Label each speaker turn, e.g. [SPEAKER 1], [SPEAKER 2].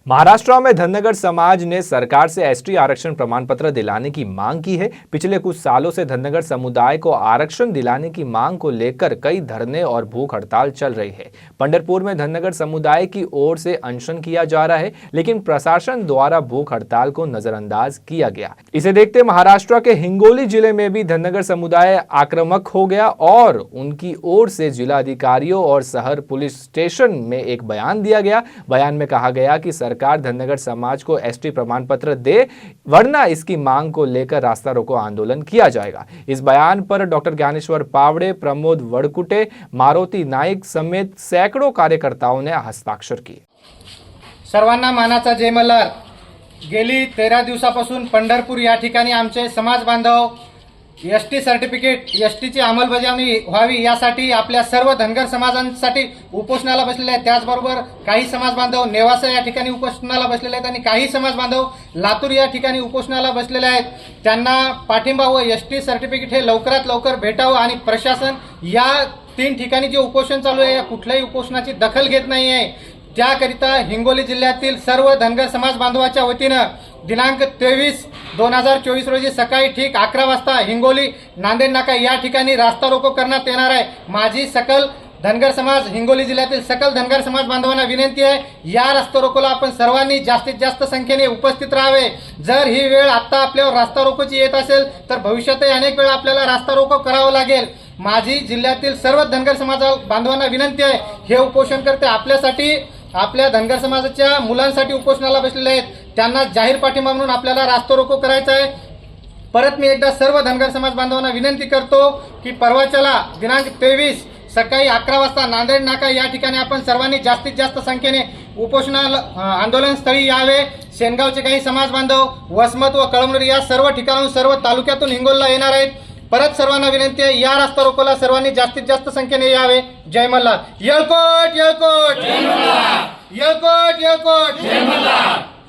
[SPEAKER 1] महाराष्ट्र में धनगर समाज ने सरकार से एसटी आरक्षण प्रमाण पत्र दिलाने की मांग की है। पिछले कुछ सालों से धनगर समुदाय को आरक्षण दिलाने की मांग को लेकर कई धरने और भूख हड़ताल चल रही है। पंढरपुर में धनगर समुदाय की ओर से अनशन किया जा रहा है, लेकिन प्रशासन द्वारा भूख हड़ताल को नजरअंदाज किया गया। इसे देखते महाराष्ट्र के हिंगोली जिले में भी धनगर समुदाय आक्रामक हो गया और उनकी ओर से जिला अधिकारियों और शहर पुलिस स्टेशन में एक बयान दिया गया। बयान में कहा गया कि सरकार धनगर समाज को एसटी प्रमाण पत्र दे, वरना इसकी मांग को लेकर रास्ता रोको आंदोलन किया जाएगा। इस बयान पर डॉक्टर ज्ञानेश्वर पावड़े, प्रमोद वडकुटे, मारुती नाईक समेत सैकड़ों कार्यकर्ताओं ने हस्ताक्षर किए।
[SPEAKER 2] सर्वांना मानाचा जय मल्हार। गेली 13 दिवसापासून पंढरपूर या ठिकाणी आमचे समाज बांधव एसटी सर्टिफिकेट एसटीची अंमलबजावणी व्हावी यासाठी आपल्या सर्व धनगर समाजांसाठी उपोषणाला बसलेले आहेत। त्याचबरोबर काही समाज बांधव नेवासा या ठिकाणी उपोषणाला बसलेले आहेत आणि काही समाज बांधव लातूर या ठिकाणी उपोषणाला बसलेले आहेत। त्यांना पाठिंबा व एसटी सर्टिफिकेट हे लवकरात लवकर भेटावं आणि प्रशासन या 3 ठिकाणी जे उपोषण चालू आहे या कुठल्याही उपोषणाची दखल घेत नाही आहे। त्याकरिता हिंगोली जिल्ह्यातील सर्व धनगर समाज बांधवाच्या वतीनं दिनांक 23/2024 रोजी सकाळी ठीक 11 वाजता हिंगोली नांदेड नाका या ठिकाणी रास्ता रोको करण्यात येणार आहे। माझी सकल धनगर समाज हिंगोली जिल्ह्यातील सकल धनगर समाज बांधवांना विनंती आहे, या रास्ता रोकोला आपण सर्वांनी जास्तीत जास्त संख्येने उपस्थित राहावे। जर ही वेळ आता आपल्यावर रास्ता रोकोची येत असेल तर भविष्यातही अनेक वेळा आपल्याला रास्ता रोको करावा लागेल। माझी जिल्ह्यातील सर्व धनगर समाज बांधवांना विनंती आहे, हे उपोषण करते आपल्यासाठी, आपल्या धनगर समाजाच्या मुलांसाठी उपोषणाला बसलेले आहेत, त्यांना जाहीर पाठिंबा म्हणून आपल्याला रास्ता रोको करायचा आहे। परत मी एकदा सर्व धनगर समाज बांधवांना विनंती करतो की परवाच्याला दिनांक 23 सकाळी 11 वाजता नांदेड नाका या ठिकाणी आपण सर्वांनी जास्तीत जास्त संख्येने उपोषणाला आंदोलन स्थळी यावे। शेनगावचे काही समाज बांधव वसमत व कळमनुरी या सर्व ठिकाणाहून सर्व तालुक्यातून हिंगोलीला येणार आहेत। परत सर्वांना विनंती आहे, या रास्ता रोकोला सर्वांनी जास्तीत जास्त संख्येने यावे। जय मल्हार। येळकोट येळकोट जय मल्हार। येळकोट येळकोट जय मल्हार।